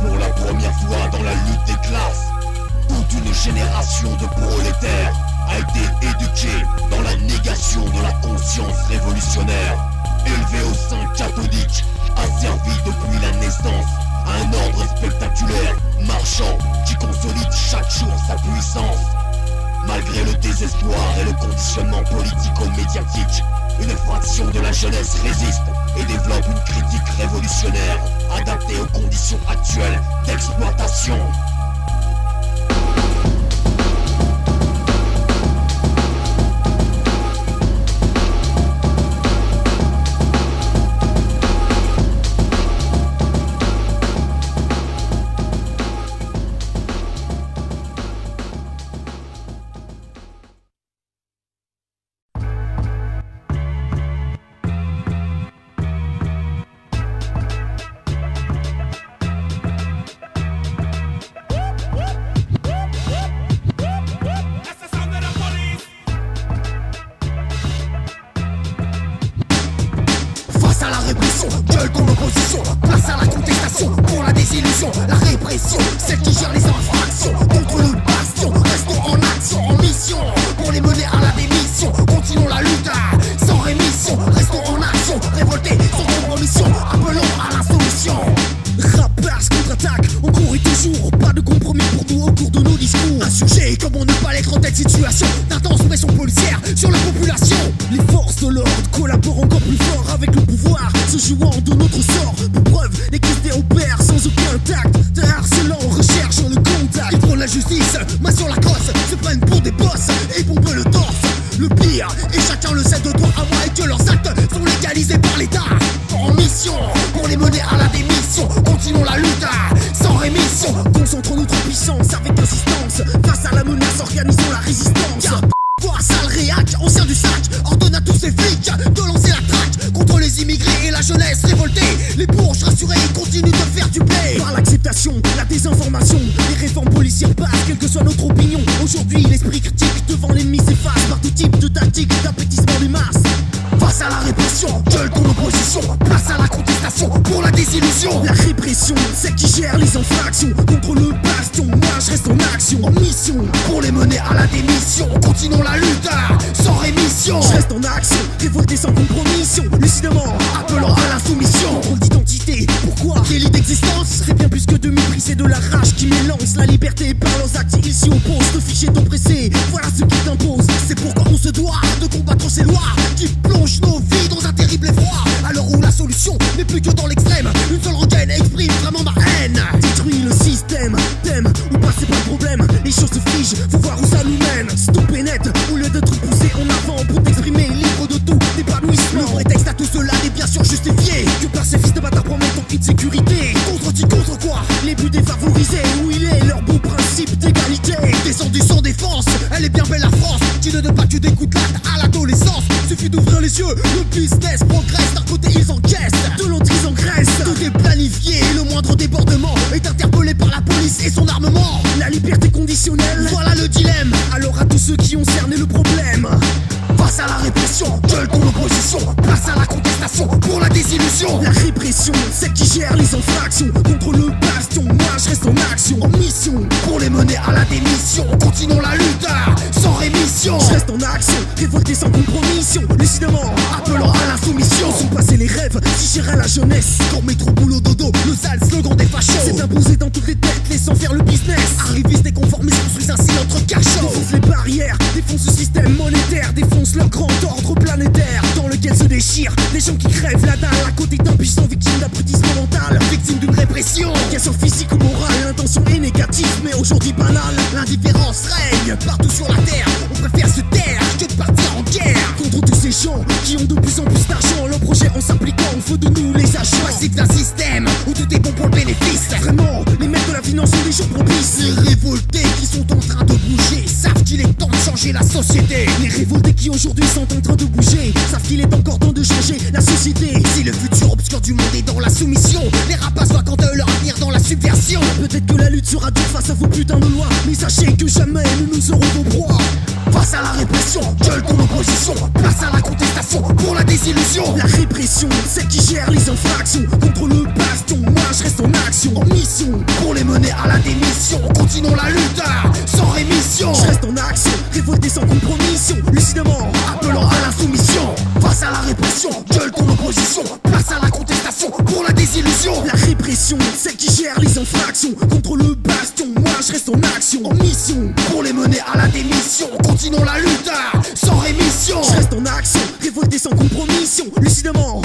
Pour la première fois dans la lutte des classes, toute une génération de prolétaires a été éduquée dans la négation de la conscience révolutionnaire. Élevé au sein catholique, asservi depuis la naissance à un ordre spectaculaire, marchand, qui consolide chaque jour sa puissance. Malgré le désespoir et le conditionnement politico-médiatique, une fraction de la jeunesse résiste et développe une critique révolutionnaire adaptée aux conditions actuelles d'exploitation. Gueule ton opposition, place à la contestation pour la désillusion, la répression, celle qui gère les infractions contre le bastion. Restons en action, en mission pour les mener à la démission. Continuons la lutte sans rémission. Restons en action, révoltés sans compromission. Appelons à la solution. Rappage contre-attaque, on court et toujours pas de compromis pour nous au cours de nos discours. Insurgés, comment ne pas l'être en telle situation d'intense pression policière sur la population. Les forces de l'ordre collaborent encore plus fort avec le pouvoir, se jouant de notre sort. Pour preuve, l'équité opère sans aucun tact. De harcelant, recherche le contact. Ils prônent la justice, main sur la crosse, se prennent pour des boss et pompent le torse. Le pire, et chacun le sait de toi à moi, et que leurs actes sont légalisés par l'État. En mission, pour les mener à la démission. Continuons la lutte sans rémission. Concentrons notre puissance avec insistance. Face à la menace, organisons la résistance. Quoi, sale réac, ancien du sac, ordonne à tous ces flics de lancer la traque contre les immigrés et la jeunesse révoltée. Les bourges rassurés continuent de faire du blé. Par l'acceptation, la désinformation, les réformes policières passent, quelle que soit notre opinion. Aujourd'hui, l'esprit critique devant l'ennemi s'efface par tout type de tactique d'appétissement des masses. Face à la répression, gueule ton opposition, place à la contestation pour la désillusion. La répression, celle qui gère les infractions contre le bastion. Moi je reste en action, en mission pour les mener à la démission. Continuons la lutte sans rémission. Je reste en action, révolté sans compromission. Lucidement, appelant à la soumission. Contrôle d'identité, pourquoi délit d'existence? C'est bien plus que de mépris, c'est de la rage qui m'élance. La liberté par leurs actes, ils s'y opposent. Te ficher, t'oppresser, voilà ce qui t'impose. C'est pourquoi on se doit de combattre ces lois qui plongent nos vies dans un terrible effroi. À l'heure où la solution n'est plus que dans l'extrême, une seule regaine exprime vraiment ma haine. Détruis le système, t'aimes ou pas c'est pas le problème. Les choses se figent, faut voir où ça nous mène. Stop et net, au lieu d'être poussé en avant pour t'exprimer libre de tout épanouissement. Le prétexte à tout cela n'est bien sûr justifié que par ces fils de bâtards promettent ton kit de sécurité. Contre quoi? Les plus défavorisés, où il est leur beau principe d'égalité. Descendu sans défense, elle est bien belle la France. Tu ne donnes pas que des coups de latte à l'adolescence. Suffit d'ouvrir les yeux, le business progresse. D'un côté ils encaissent, de l'autre ils engraissent. Tout est planifié, le moindre débordement est interpellé par la police et son armement. La liberté conditionnelle, voilà le dilemme. Alors à tous ceux qui ont cerné le problème, face à la répression, gueule ton opposition, place à la contestation pour la désillusion. La répression, celle qui gère les infractions contre le bastion. Moi je reste en action, en mission pour les mener à la démission. Continuons la lutte sans rémission. Je reste en action, révolté sans compromission. Lucidement, appelant à l'insoumission. Sont passés les rêves, si gérer la jeunesse. Comme métro boulot dodo, le sale slogan des fachos. C'est imposé dans toutes les têtes, laissant faire le business. Arrivistes et conformistes construisent ainsi notre cachot. Défonce les barrières, défonce le système monétaire, défonce leur grand ordre planétaire dans lequel se déchirent les gens qui crèvent la dalle à côté d'un puissant victime d'abrutissement mental, victime d'une répression, qu'elle soit physique ou morale. L'intention est négative mais aujourd'hui banale. L'indifférence règne partout sur la terre. On préfère se taire que de partir en guerre contre tous ces gens qui ont de plus en plus d'argent. Leur projet en s'impliquant, on veut de nous les agents. Passif d'un système où tout est bon pour le bénéfice. Vraiment, les mecs de la finance sont des gens propices. Les révoltés qui sont en train de bouger savent qu'il est temps de changer la société. Les révoltés qui aujourd'hui sont en train de bouger savent qu'il est encore temps de de changer la société. Si le futur obscur du monde est dans la soumission, les rapaces voient quant à eux leur avenir dans la subversion. Peut-être que la lutte sera dure face à vos putains de lois, mais sachez que jamais nous ne serons vos proies. Face à la répression, gueule ton opposition, place à la contestation pour la désillusion. La répression, celle qui gère les infractions, contre le bastion, moi je reste en action, en mission, pour les mener à la démission. Continuons la lutte, sans rémission. Je reste en action, révolté sans compromission, lucidement, appelant à l'insoumission. Face à la répression, gueule ton opposition, place à la contestation pour la désillusion. La répression, celle qui gère les infractions, contre le bastion, moi je reste en action, en mission, pour les mener à la démission. Continuons la lutte, sans rémission. Je reste en action, révolté sans compromission, lucidement,